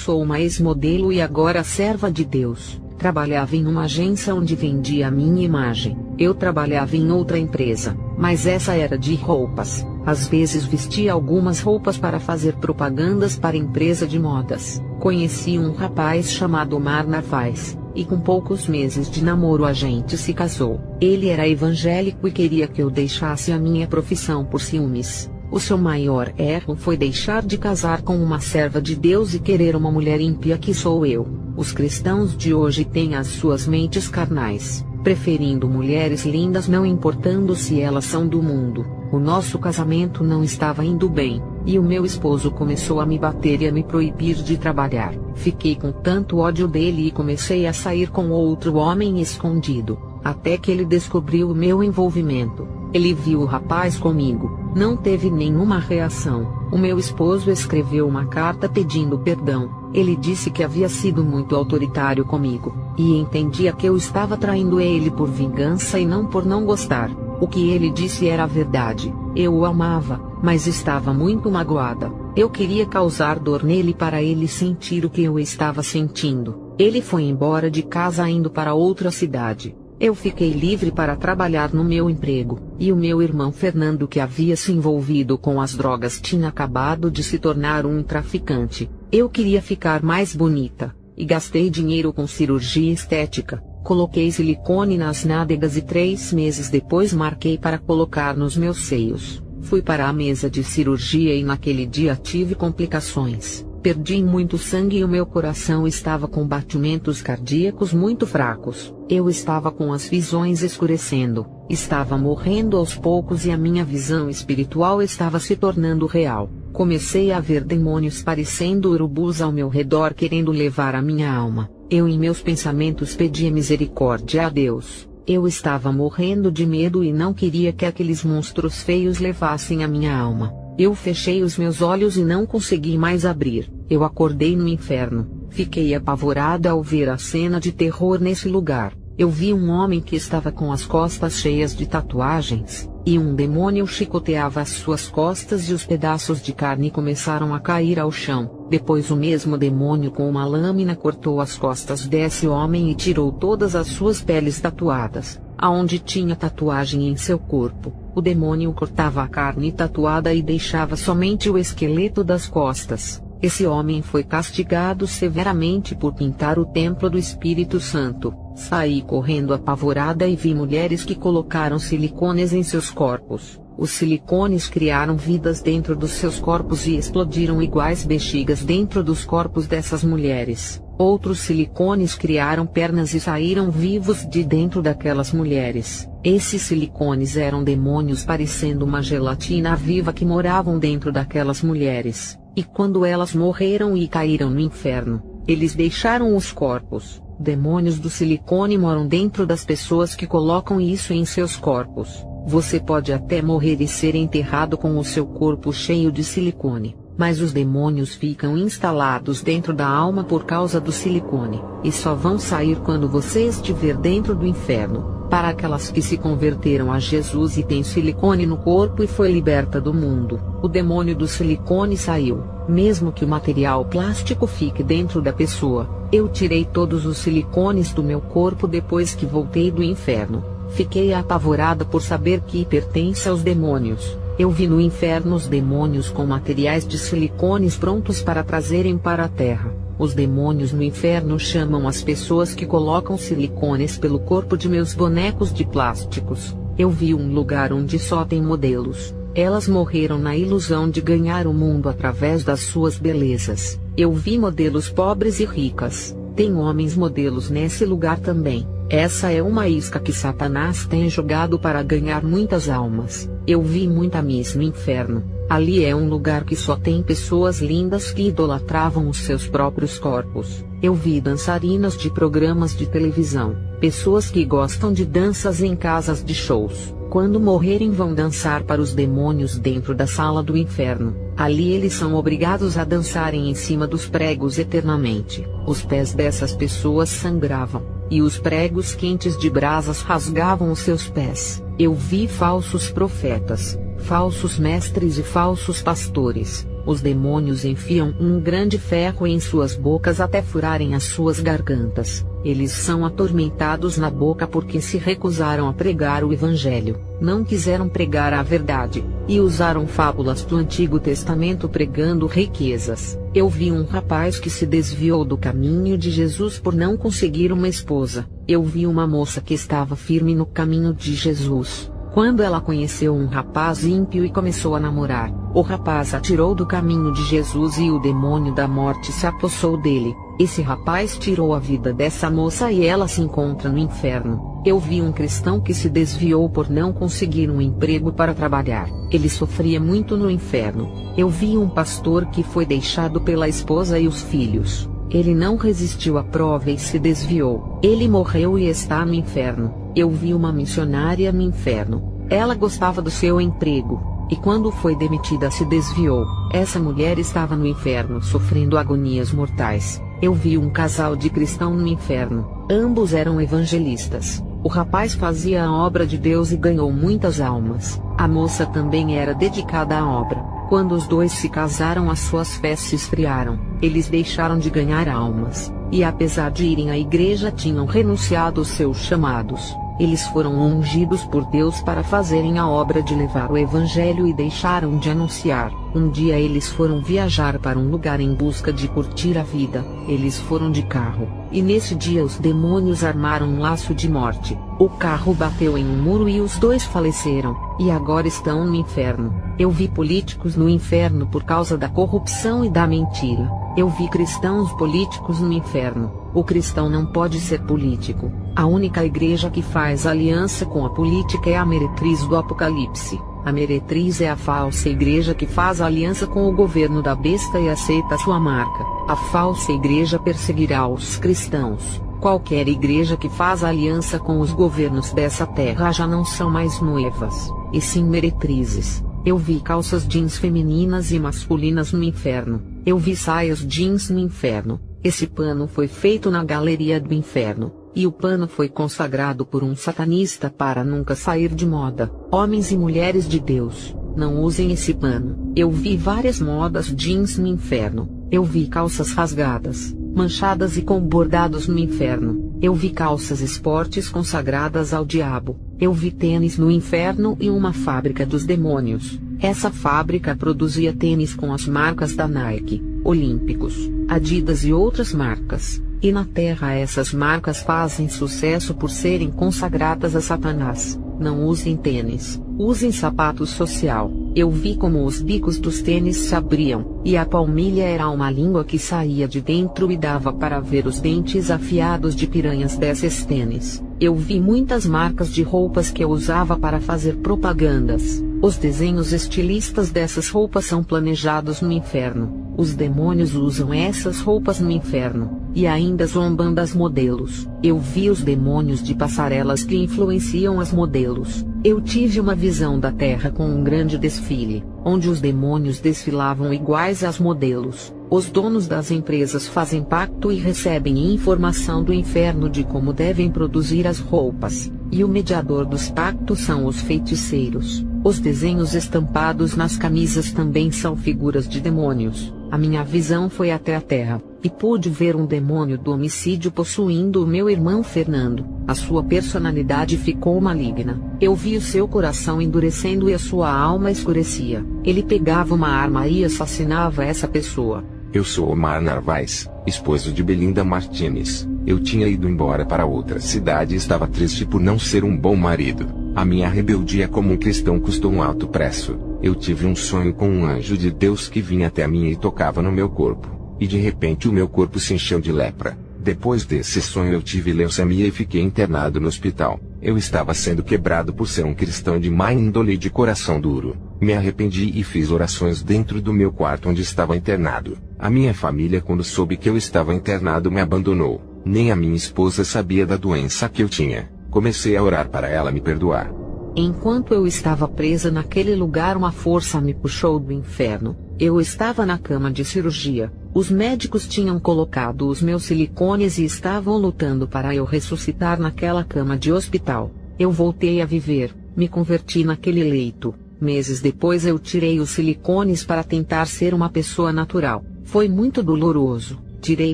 Sou uma ex-modelo e agora serva de Deus. Trabalhava em uma agência onde vendia a minha imagem. Eu trabalhava em outra empresa, mas essa era de roupas. Às vezes vestia algumas roupas para fazer propagandas para empresa de modas. Conheci um rapaz chamado Omar Narvaez, e com poucos meses de namoro a gente se casou. Ele era evangélico e queria que eu deixasse a minha profissão por ciúmes. O seu maior erro foi deixar de casar com uma serva de Deus e querer uma mulher ímpia que sou eu. Os cristãos de hoje têm as suas mentes carnais, preferindo mulheres lindas não importando se elas são do mundo. O nosso casamento não estava indo bem, e o meu esposo começou a me bater e a me proibir de trabalhar. Fiquei com tanto ódio dele e comecei a sair com outro homem escondido, até que ele descobriu o meu envolvimento. Ele viu o rapaz comigo, não teve nenhuma reação. O meu esposo escreveu uma carta pedindo perdão. Ele disse que havia sido muito autoritário comigo, e entendia que eu estava traindo ele por vingança e não por não gostar. O que ele disse era a verdade. Eu o amava, mas estava muito magoada. Eu queria causar dor nele para ele sentir o que eu estava sentindo. Ele foi embora de casa indo para outra cidade. Eu fiquei livre para trabalhar no meu emprego, e o meu irmão Fernando, que havia se envolvido com as drogas, tinha acabado de se tornar um traficante. Eu queria ficar mais bonita, e gastei dinheiro com cirurgia estética. Coloquei silicone nas nádegas e 3 meses depois marquei para colocar nos meus seios. Fui para a mesa de cirurgia e naquele dia tive complicações. Perdi muito sangue e o meu coração estava com batimentos cardíacos muito fracos. Eu estava com as visões escurecendo, estava morrendo aos poucos e a minha visão espiritual estava se tornando real. Comecei a ver demônios parecendo urubus ao meu redor querendo levar a minha alma. Eu em meus pensamentos pedia misericórdia a Deus. Eu estava morrendo de medo e não queria que aqueles monstros feios levassem a minha alma. Eu fechei os meus olhos e não consegui mais abrir. Eu acordei no inferno. Fiquei apavorada ao ver a cena de terror nesse lugar. Eu vi um homem que estava com as costas cheias de tatuagens, e um demônio chicoteava as suas costas e os pedaços de carne começaram a cair ao chão. Depois o mesmo demônio com uma lâmina cortou as costas desse homem e tirou todas as suas peles tatuadas. Aonde tinha tatuagem em seu corpo, o demônio cortava a carne tatuada e deixava somente o esqueleto das costas. Esse homem foi castigado severamente por pintar o templo do Espírito Santo. Saí correndo apavorada e vi mulheres que colocaram silicones em seus corpos. Os silicones criaram vidas dentro dos seus corpos e explodiram iguais bexigas dentro dos corpos dessas mulheres. Outros silicones criaram pernas e saíram vivos de dentro daquelas mulheres. Esses silicones eram demônios parecendo uma gelatina viva que moravam dentro daquelas mulheres. E quando elas morreram e caíram no inferno, eles deixaram os corpos. Demônios do silicone moram dentro das pessoas que colocam isso em seus corpos. Você pode até morrer e ser enterrado com o seu corpo cheio de silicone, mas os demônios ficam instalados dentro da alma por causa do silicone, e só vão sair quando você estiver dentro do inferno. Para aquelas que se converteram a Jesus e têm silicone no corpo e foi liberta do mundo, o demônio do silicone saiu, mesmo que o material plástico fique dentro da pessoa. Eu tirei todos os silicones do meu corpo depois que voltei do inferno. Fiquei apavorada por saber que pertence aos demônios. Eu vi no inferno os demônios com materiais de silicones prontos para trazerem para a terra. Os demônios no inferno chamam as pessoas que colocam silicones pelo corpo de meus bonecos de plásticos. Eu vi um lugar onde só tem modelos. Elas morreram na ilusão de ganhar o mundo através das suas belezas. Eu vi modelos pobres e ricas. Tem homens modelos nesse lugar também. Essa é uma isca que Satanás tem jogado para ganhar muitas almas. Eu vi muita Miss no inferno. Ali é um lugar que só tem pessoas lindas que idolatravam os seus próprios corpos. Eu vi dançarinas de programas de televisão, pessoas que gostam de danças em casas de shows. Quando morrerem vão dançar para os demônios dentro da sala do inferno. Ali eles são obrigados a dançarem em cima dos pregos eternamente. Os pés dessas pessoas sangravam, e os pregos quentes de brasas rasgavam os seus pés. Eu vi falsos profetas, falsos mestres e falsos pastores. Os demônios enfiam um grande ferro em suas bocas até furarem as suas gargantas. Eles são atormentados na boca porque se recusaram a pregar o Evangelho, não quiseram pregar a verdade, e usaram fábulas do Antigo Testamento pregando riquezas. Eu vi um rapaz que se desviou do caminho de Jesus por não conseguir uma esposa. Eu vi uma moça que estava firme no caminho de Jesus. Quando ela conheceu um rapaz ímpio e começou a namorar, o rapaz a tirou do caminho de Jesus e o demônio da morte se apossou dele. Esse rapaz tirou a vida dessa moça e ela se encontra no inferno. Eu vi um cristão que se desviou por não conseguir um emprego para trabalhar. Ele sofria muito no inferno. Eu vi um pastor que foi deixado pela esposa e os filhos. Ele não resistiu à prova e se desviou. Ele morreu e está no inferno. Eu vi uma missionária no inferno. Ela gostava do seu emprego, e quando foi demitida se desviou. Essa mulher estava no inferno sofrendo agonias mortais. Eu vi um casal de cristãos no inferno. Ambos eram evangelistas. O rapaz fazia a obra de Deus e ganhou muitas almas. A moça também era dedicada à obra. Quando os dois se casaram, as suas fés se esfriaram. Eles deixaram de ganhar almas, e apesar de irem à igreja tinham renunciado aos seus chamados. Eles foram ungidos por Deus para fazerem a obra de levar o Evangelho e deixaram de anunciar. Um dia eles foram viajar para um lugar em busca de curtir a vida. Eles foram de carro, e nesse dia os demônios armaram um laço de morte. O carro bateu em um muro e os dois faleceram, e agora estão no inferno. Eu vi políticos no inferno por causa da corrupção e da mentira. Eu vi cristãos políticos no inferno. O cristão não pode ser político. A única igreja que faz aliança com a política é a meretriz do Apocalipse. A meretriz é a falsa igreja que faz aliança com o governo da besta e aceita sua marca. A falsa igreja perseguirá os cristãos. Qualquer igreja que faz aliança com os governos dessa terra já não são mais noivas, e sim meretrizes. Eu vi calças jeans femininas e masculinas no inferno. Eu vi saias jeans no inferno. Esse pano foi feito na galeria do inferno, e o pano foi consagrado por um satanista para nunca sair de moda. Homens e mulheres de Deus, não usem esse pano. Eu vi várias modas jeans no inferno. Eu vi calças rasgadas, manchadas e com bordados no inferno. Eu vi calças esportes consagradas ao diabo. Eu vi tênis no inferno e uma fábrica dos demônios. Essa fábrica produzia tênis com as marcas da Nike, Olímpicos, Adidas e outras marcas. E na terra essas marcas fazem sucesso por serem consagradas a Satanás. Não usem tênis, usem sapato social. Eu vi como os bicos dos tênis se abriam, e a palmilha era uma língua que saía de dentro e dava para ver os dentes afiados de piranhas desses tênis. Eu vi muitas marcas de roupas que eu usava para fazer propagandas. Os desenhos estilistas dessas roupas são planejados no inferno. Os demônios usam essas roupas no inferno, e ainda zombam das modelos. Eu vi os demônios de passarelas que influenciam as modelos. Eu tive uma visão da terra com um grande desfile, onde os demônios desfilavam iguais às modelos. Os donos das empresas fazem pacto e recebem informação do inferno de como devem produzir as roupas, e o mediador dos pactos são os feiticeiros. Os desenhos estampados nas camisas também são figuras de demônios. A minha visão foi até a terra, e pude ver um demônio do homicídio possuindo o meu irmão Fernando. A sua personalidade ficou maligna. Eu vi o seu coração endurecendo e a sua alma escurecia. Ele pegava uma arma e assassinava essa pessoa. Eu sou Omar Narvaez, esposo de Belinda Martínez. Eu tinha ido embora para outra cidade e estava triste por não ser um bom marido. A minha rebeldia como um cristão custou um alto preço. Eu tive um sonho com um anjo de Deus que vinha até mim e tocava no meu corpo. E de repente o meu corpo se encheu de lepra. Depois desse sonho eu tive leucemia e fiquei internado no hospital. Eu estava sendo quebrado por ser um cristão de má índole e de coração duro. Me arrependi e fiz orações dentro do meu quarto onde estava internado. A minha família, quando soube que eu estava internado, me abandonou. Nem a minha esposa sabia da doença que eu tinha. Comecei a orar para ela me perdoar. Enquanto eu estava presa naquele lugar, uma força me puxou do inferno. Eu estava na cama de cirurgia. Os médicos tinham colocado os meus silicones e estavam lutando para eu ressuscitar naquela cama de hospital. Eu voltei a viver, me converti naquele leito. Meses depois eu tirei os silicones para tentar ser uma pessoa natural. Foi muito doloroso. Tirei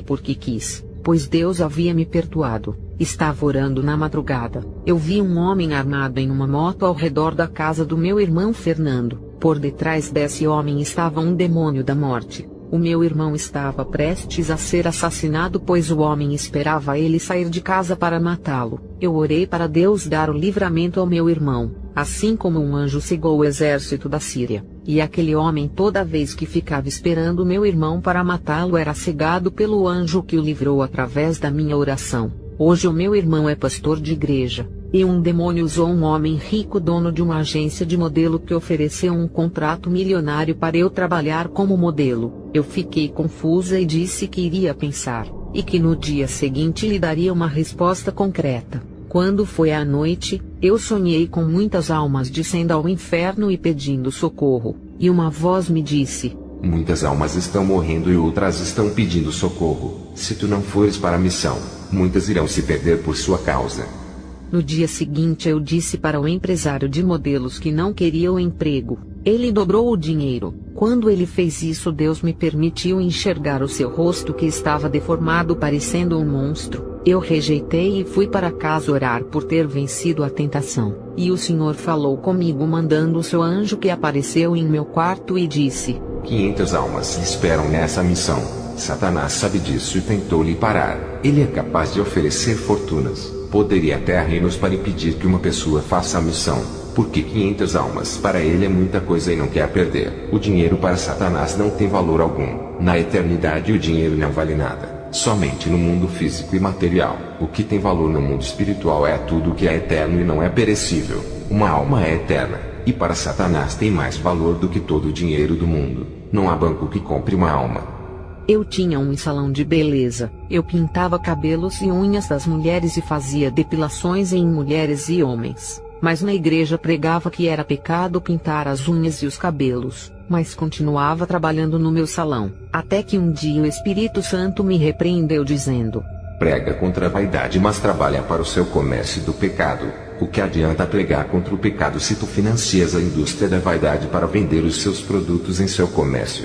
porque quis, pois Deus havia me perdoado. Estava orando na madrugada. Eu vi um homem armado em uma moto ao redor da casa do meu irmão Fernando. Por detrás desse homem estava um demônio da morte. O meu irmão estava prestes a ser assassinado, pois o homem esperava ele sair de casa para matá-lo. Eu orei para Deus dar o livramento ao meu irmão, assim como um anjo cegou o exército da Síria. E aquele homem, toda vez que ficava esperando meu irmão para matá-lo, era cegado pelo anjo que o livrou através da minha oração. Hoje o meu irmão é pastor de igreja, e um demônio usou um homem rico, dono de uma agência de modelo, que ofereceu um contrato milionário para eu trabalhar como modelo. Eu fiquei confusa e disse que iria pensar, e que no dia seguinte lhe daria uma resposta concreta. Quando foi à noite, eu sonhei com muitas almas descendo ao inferno e pedindo socorro, e uma voz me disse: muitas almas estão morrendo e outras estão pedindo socorro. Se tu não fores para a missão, muitas irão se perder por sua causa. No dia seguinte eu disse para o empresário de modelos que não queria o emprego. Ele dobrou o dinheiro. Quando ele fez isso, Deus me permitiu enxergar o seu rosto, que estava deformado, parecendo um monstro. Eu rejeitei e fui para casa orar por ter vencido a tentação. E o Senhor falou comigo mandando o seu anjo, que apareceu em meu quarto e disse: 500 almas esperam nessa missão. Satanás sabe disso e tentou lhe parar. Ele é capaz de oferecer fortunas, poder e até reinos para impedir que uma pessoa faça a missão. Porque 500 almas para ele é muita coisa e não quer perder. O dinheiro para Satanás não tem valor algum. Na eternidade o dinheiro não vale nada. Somente no mundo físico e material. O que tem valor no mundo espiritual é tudo que é eterno e não é perecível. Uma alma é eterna, e para Satanás tem mais valor do que todo o dinheiro do mundo. Não há banco que compre uma alma. Eu tinha um salão de beleza. Eu pintava cabelos e unhas das mulheres e fazia depilações em mulheres e homens. Mas na igreja pregava que era pecado pintar as unhas e os cabelos, mas continuava trabalhando no meu salão. Até que um dia o Espírito Santo me repreendeu dizendo: prega contra a vaidade, mas trabalha para o seu comércio do pecado. O que adianta pregar contra o pecado se tu financias a indústria da vaidade para vender os seus produtos em seu comércio?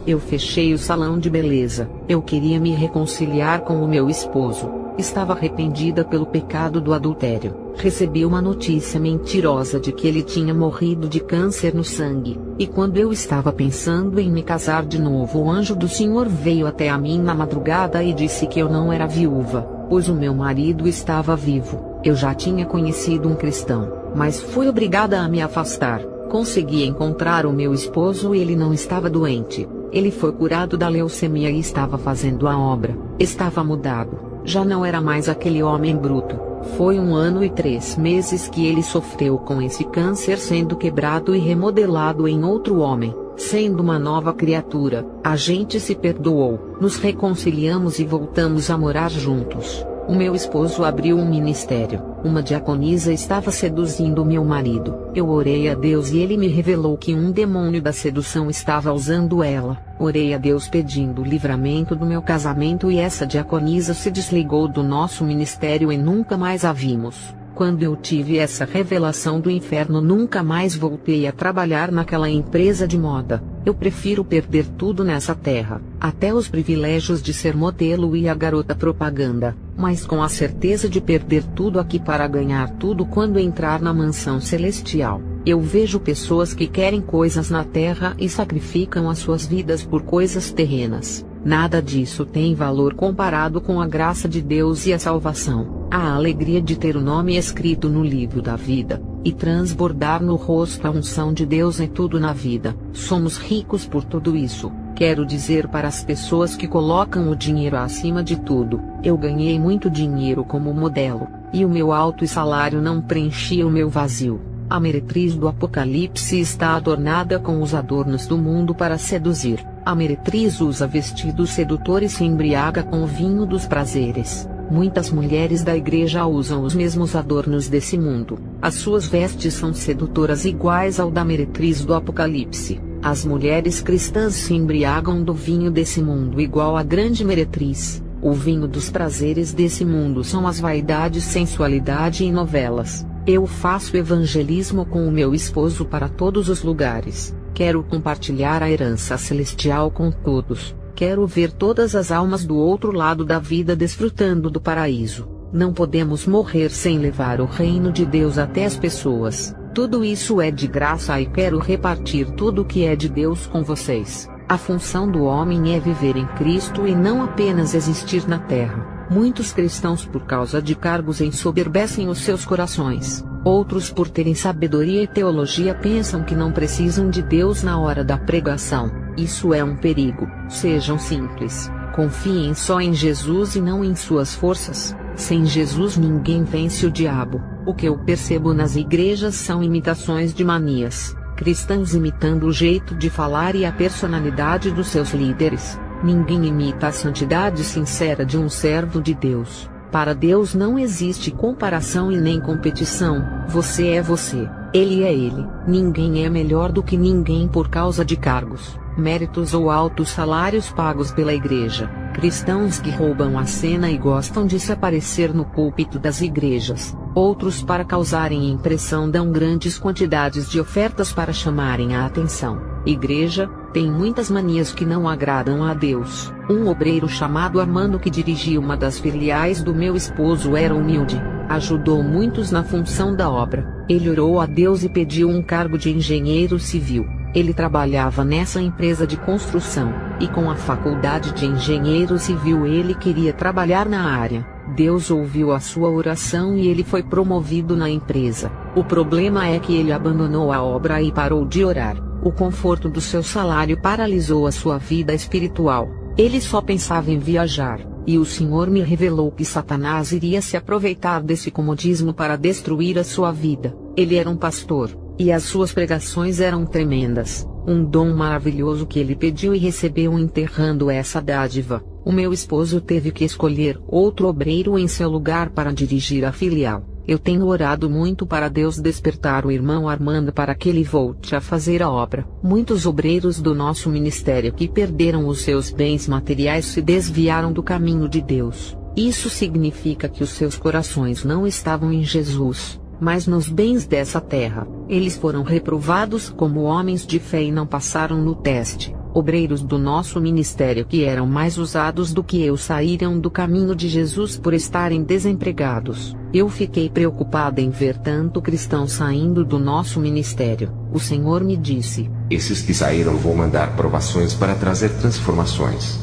Eu fechei o salão de beleza. Eu queria me reconciliar com o meu esposo. Estava arrependida pelo pecado do adultério. Recebi uma notícia mentirosa de que ele tinha morrido de câncer no sangue. E quando eu estava pensando em me casar de novo, o anjo do Senhor veio até a mim na madrugada e disse que eu não era viúva, pois o meu marido estava vivo. Eu já tinha conhecido um cristão, mas fui obrigada a me afastar. Consegui encontrar o meu esposo e ele não estava doente. Ele foi curado da leucemia e estava fazendo a obra. Estava mudado. Já não era mais aquele homem bruto. Foi 1 ano e 3 meses que ele sofreu com esse câncer, sendo quebrado e remodelado em outro homem, sendo uma nova criatura. A gente se perdoou, nos reconciliamos e voltamos a morar juntos. O meu esposo abriu um ministério. Uma diaconisa estava seduzindo meu marido. Eu orei a Deus e ele me revelou que um demônio da sedução estava usando ela. Orei a Deus pedindo o livramento do meu casamento e essa diaconisa se desligou do nosso ministério e nunca mais a vimos. Quando eu tive essa revelação do inferno, nunca mais voltei a trabalhar naquela empresa de moda. Eu prefiro perder tudo nessa terra, até os privilégios de ser modelo e a garota propaganda, mas com a certeza de perder tudo aqui para ganhar tudo quando entrar na mansão celestial. Eu vejo pessoas que querem coisas na terra e sacrificam as suas vidas por coisas terrenas. Nada disso tem valor comparado com a graça de Deus e a salvação, a alegria de ter o nome escrito no livro da vida, e transbordar no rosto a unção de Deus em tudo na vida. Somos ricos por tudo isso. Quero dizer para as pessoas que colocam o dinheiro acima de tudo: eu ganhei muito dinheiro como modelo, e o meu alto salário não preenchia o meu vazio. A meretriz do Apocalipse está adornada com os adornos do mundo para seduzir. A meretriz usa vestidos sedutores e se embriaga com o vinho dos prazeres. Muitas mulheres da igreja usam os mesmos adornos desse mundo. As suas vestes são sedutoras iguais ao da meretriz do Apocalipse. As mulheres cristãs se embriagam do vinho desse mundo igual à grande meretriz. O vinho dos prazeres desse mundo são as vaidades, sensualidade e novelas. Eu faço evangelismo com o meu esposo para todos os lugares. Quero compartilhar a herança celestial com todos. Quero ver todas as almas do outro lado da vida desfrutando do paraíso. Não podemos morrer sem levar o reino de Deus até as pessoas. Tudo isso é de graça e quero repartir tudo o que é de Deus com vocês. A função do homem é viver em Cristo e não apenas existir na terra. Muitos cristãos, por causa de cargos, ensoberbecem os seus corações. Outros, por terem sabedoria e teologia, pensam que não precisam de Deus na hora da pregação. Isso é um perigo. Sejam simples. Confiem só em Jesus e não em suas forças. Sem Jesus ninguém vence o diabo. O que eu percebo nas igrejas são imitações de manias. Cristãos imitando o jeito de falar e a personalidade dos seus líderes. Ninguém imita a santidade sincera de um servo de Deus. Para Deus não existe comparação e nem competição. Você é você, Ele é Ele. Ninguém é melhor do que ninguém por causa de cargos, méritos ou altos salários pagos pela igreja. Cristãos que roubam a cena e gostam de se aparecer no púlpito das igrejas. Outros, para causarem impressão, dão grandes quantidades de ofertas para chamarem a atenção. Igreja tem muitas manias que não agradam a Deus. Um obreiro chamado Armando, que dirigia uma das filiais do meu esposo, era humilde. Ajudou muitos na função da obra. Ele orou a Deus e pediu um cargo de engenheiro civil. Ele trabalhava nessa empresa de construção, e com a faculdade de engenheiro civil ele queria trabalhar na área. Deus ouviu a sua oração e ele foi promovido na empresa. O problema é que ele abandonou a obra e parou de orar. O conforto do seu salário paralisou a sua vida espiritual. Ele só pensava em viajar, e o Senhor me revelou que Satanás iria se aproveitar desse comodismo para destruir a sua vida. Ele era um pastor, e as suas pregações eram tremendas, um dom maravilhoso que ele pediu e recebeu enterrando essa dádiva. O meu esposo teve que escolher outro obreiro em seu lugar para dirigir a filial. Eu tenho orado muito para Deus despertar o irmão Armando para que ele volte a fazer a obra. Muitos obreiros do nosso ministério que perderam os seus bens materiais se desviaram do caminho de Deus. Isso significa que os seus corações não estavam em Jesus, mas nos bens dessa terra. Eles foram reprovados como homens de fé e não passaram no teste. Obreiros do nosso ministério que eram mais usados do que eu saíram do caminho de Jesus por estarem desempregados. Eu fiquei preocupada em ver tanto cristão saindo do nosso ministério. O Senhor me disse: esses que saíram vou mandar provações para trazer transformações.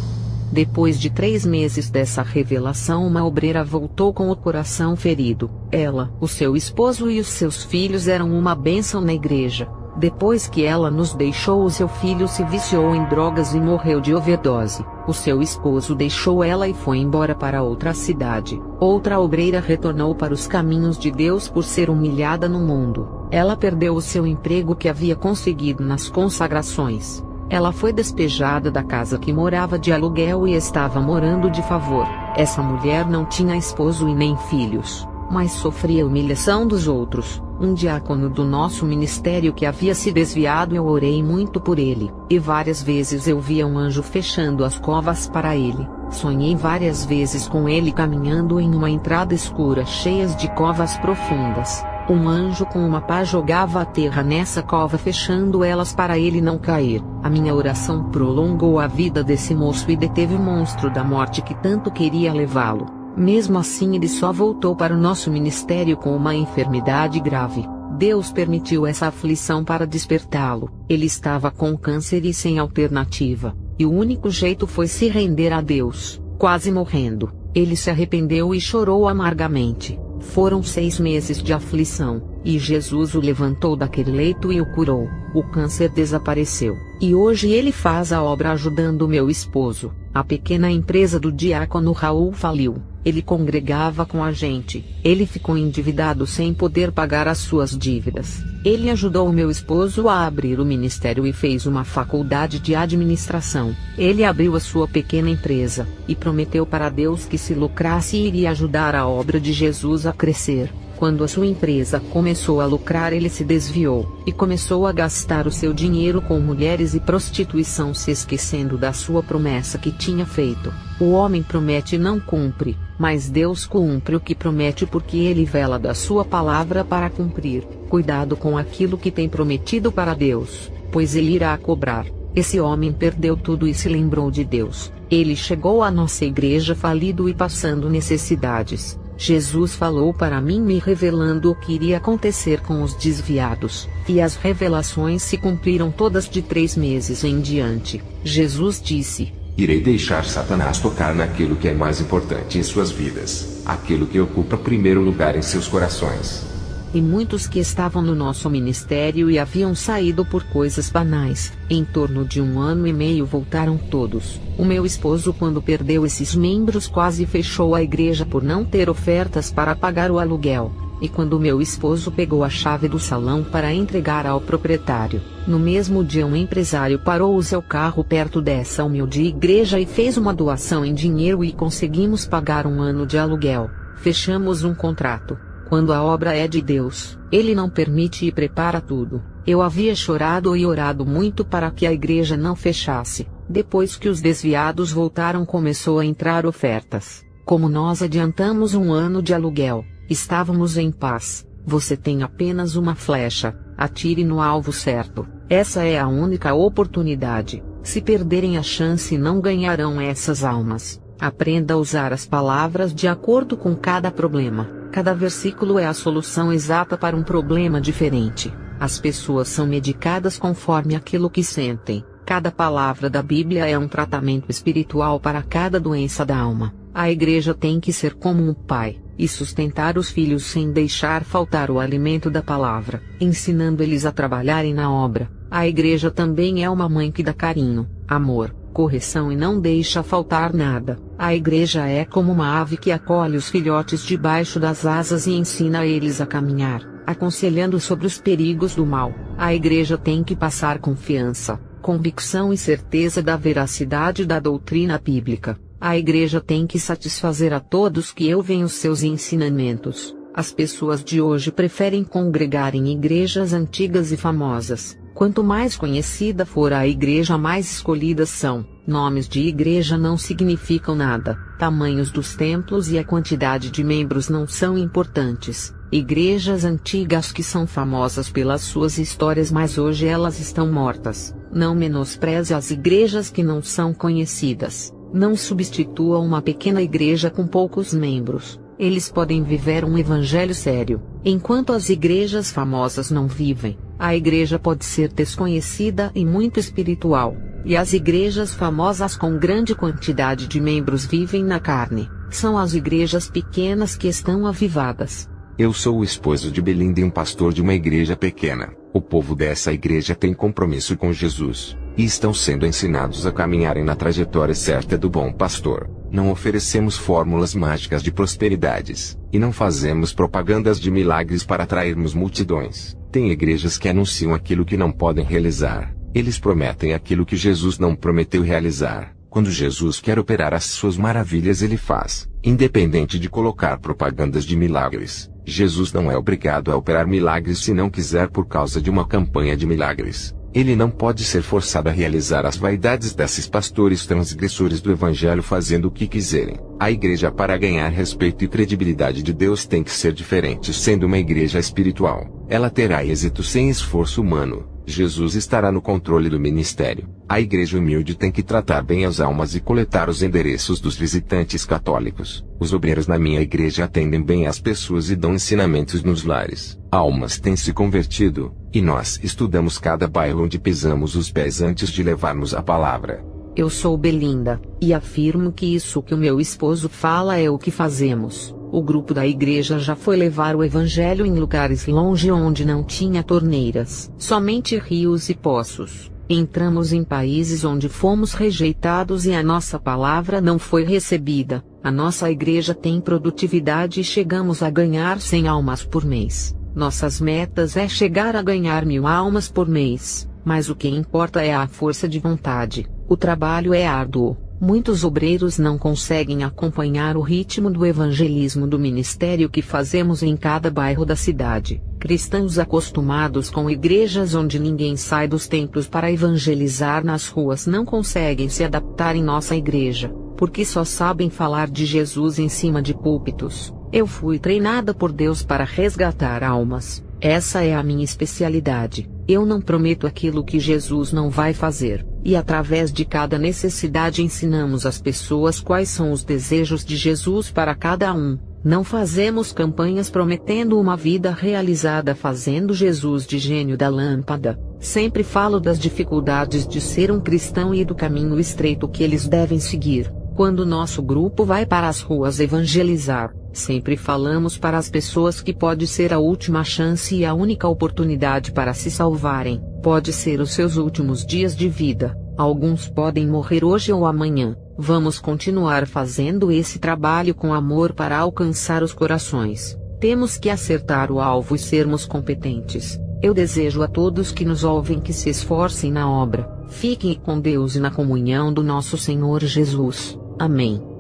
Depois de 3 meses dessa revelação, uma obreira voltou com o coração ferido. Ela, o seu esposo e os seus filhos eram uma bênção na igreja. Depois que ela nos deixou, o seu filho se viciou em drogas e morreu de overdose. O seu esposo deixou ela e foi embora para outra cidade. Outra obreira retornou para os caminhos de Deus por ser humilhada no mundo. Ela perdeu o seu emprego que havia conseguido nas consagrações. Ela foi despejada da casa que morava de aluguel e estava morando de favor. Essa mulher não tinha esposo e nem filhos, mas sofria humilhação dos outros. Um diácono do nosso ministério que havia se desviado, eu orei muito por ele, e várias vezes eu via um anjo fechando as covas para ele. Sonhei várias vezes com ele caminhando em uma entrada escura cheias de covas profundas. Um anjo com uma pá jogava a terra nessa cova, fechando elas para ele não cair. A minha oração prolongou a vida desse moço e deteve o monstro da morte que tanto queria levá-lo. Mesmo assim, ele só voltou para o nosso ministério com uma enfermidade grave. Deus permitiu essa aflição para despertá-lo. Ele estava com câncer e sem alternativa, e o único jeito foi se render a Deus. Quase morrendo, ele se arrependeu e chorou amargamente. Foram 6 meses de aflição, e Jesus o levantou daquele leito e o curou. O câncer desapareceu, e hoje ele faz a obra ajudando o meu esposo. A pequena empresa do diácono Raul faliu. Ele congregava com a gente. Ele ficou endividado sem poder pagar as suas dívidas. Ele ajudou o meu esposo a abrir o ministério e fez uma faculdade de administração. Ele abriu a sua pequena empresa, e prometeu para Deus que se lucrasse iria ajudar a obra de Jesus a crescer. Quando a sua empresa começou a lucrar, ele se desviou, e começou a gastar o seu dinheiro com mulheres e prostituição, se esquecendo da sua promessa que tinha feito. O homem promete e não cumpre. Mas Deus cumpre o que promete porque Ele vela da sua palavra para cumprir. Cuidado com aquilo que tem prometido para Deus, pois Ele irá cobrar. Esse homem perdeu tudo e se lembrou de Deus. Ele chegou à nossa igreja falido e passando necessidades. Jesus falou para mim me revelando o que iria acontecer com os desviados, e as revelações se cumpriram todas de 3 meses em diante. Jesus disse: irei deixar Satanás tocar naquilo que é mais importante em suas vidas, aquilo que ocupa primeiro lugar em seus corações. E muitos que estavam no nosso ministério e haviam saído por coisas banais, em torno de 1 ano e meio voltaram todos. O meu esposo, quando perdeu esses membros, quase fechou a igreja por não ter ofertas para pagar o aluguel. E quando meu esposo pegou a chave do salão para entregar ao proprietário, no mesmo dia um empresário parou o seu carro perto dessa humilde igreja e fez uma doação em dinheiro e conseguimos pagar 1 ano de aluguel. Fechamos um contrato. Quando a obra é de Deus, Ele não permite e prepara tudo. Eu havia chorado e orado muito para que a igreja não fechasse. Depois que os desviados voltaram, começou a entrar ofertas. Como nós adiantamos 1 ano de aluguel, estávamos em paz. Você tem apenas uma flecha, atire no alvo certo. Essa é a única oportunidade. Se perderem a chance, não ganharão essas almas. Aprenda a usar as palavras de acordo com cada problema. Cada versículo é a solução exata para um problema diferente. As pessoas são medicadas conforme aquilo que sentem. Cada palavra da Bíblia é um tratamento espiritual para cada doença da alma. A igreja tem que ser como um pai, e sustentar os filhos sem deixar faltar o alimento da palavra, ensinando eles a trabalharem na obra. A igreja também é uma mãe que dá carinho, amor, correção e não deixa faltar nada. A igreja é como uma ave que acolhe os filhotes debaixo das asas e ensina eles a caminhar, aconselhando sobre os perigos do mal. A igreja tem que passar confiança, convicção e certeza da veracidade da doutrina bíblica. A igreja tem que satisfazer a todos que ouvem os seus ensinamentos. As pessoas de hoje preferem congregar em igrejas antigas e famosas. Quanto mais conhecida for a igreja, mais escolhidas são. Nomes de igreja não significam nada. Tamanhos dos templos e a quantidade de membros não são importantes. Igrejas antigas que são famosas pelas suas histórias, mas hoje elas estão mortas. Não menospreze as igrejas que não são conhecidas. Não substitua uma pequena igreja com poucos membros. Eles podem viver um evangelho sério, enquanto as igrejas famosas não vivem. A igreja pode ser desconhecida e muito espiritual, e as igrejas famosas com grande quantidade de membros vivem na carne. São as igrejas pequenas que estão avivadas. Eu sou o esposo de Belinda e um pastor de uma igreja pequena. O povo dessa igreja tem compromisso com Jesus, e estão sendo ensinados a caminharem na trajetória certa do bom pastor. Não oferecemos fórmulas mágicas de prosperidades, e não fazemos propagandas de milagres para atrairmos multidões. Tem igrejas que anunciam aquilo que não podem realizar. Eles prometem aquilo que Jesus não prometeu realizar. Quando Jesus quer operar as suas maravilhas, ele faz, independente de colocar propagandas de milagres. Jesus não é obrigado a operar milagres se não quiser por causa de uma campanha de milagres. Ele não pode ser forçado a realizar as vaidades desses pastores transgressores do evangelho fazendo o que quiserem. A igreja, para ganhar respeito e credibilidade de Deus, tem que ser diferente. Sendo uma igreja espiritual, ela terá êxito sem esforço humano. Jesus estará no controle do ministério. A igreja humilde tem que tratar bem as almas e coletar os endereços dos visitantes católicos. Os obreiros na minha igreja atendem bem as pessoas e dão ensinamentos nos lares. Almas têm se convertido, e nós estudamos cada bairro onde pisamos os pés antes de levarmos a palavra. Eu sou Belinda, e afirmo que isso que o meu esposo fala é o que fazemos. O grupo da igreja já foi levar o evangelho em lugares longe onde não tinha torneiras, somente rios e poços. Entramos em países onde fomos rejeitados e a nossa palavra não foi recebida. A nossa igreja tem produtividade e chegamos a ganhar 100 almas por mês. Nossas metas é chegar a ganhar 1000 almas por mês, mas o que importa é a força de vontade. O trabalho é árduo. Muitos obreiros não conseguem acompanhar o ritmo do evangelismo do ministério que fazemos em cada bairro da cidade. Cristãos acostumados com igrejas onde ninguém sai dos templos para evangelizar nas ruas não conseguem se adaptar em nossa igreja. porque só sabem falar de Jesus em cima de púlpitos. Eu fui treinada por Deus para resgatar almas. Essa é a minha especialidade. Eu não prometo aquilo que Jesus não vai fazer, e através de cada necessidade ensinamos às pessoas quais são os desejos de Jesus para cada um. Não fazemos campanhas prometendo uma vida realizada fazendo Jesus de gênio da lâmpada. Sempre falo das dificuldades de ser um cristão e do caminho estreito que eles devem seguir. Quando nosso grupo vai para as ruas evangelizar, sempre falamos para as pessoas que pode ser a última chance e a única oportunidade para se salvarem. Pode ser os seus últimos dias de vida. Alguns podem morrer hoje ou amanhã. Vamos continuar fazendo esse trabalho com amor para alcançar os corações. Temos que acertar o alvo e sermos competentes. Eu desejo a todos que nos ouvem que se esforcem na obra. Fiquem com Deus e na comunhão do nosso Senhor Jesus. Amém.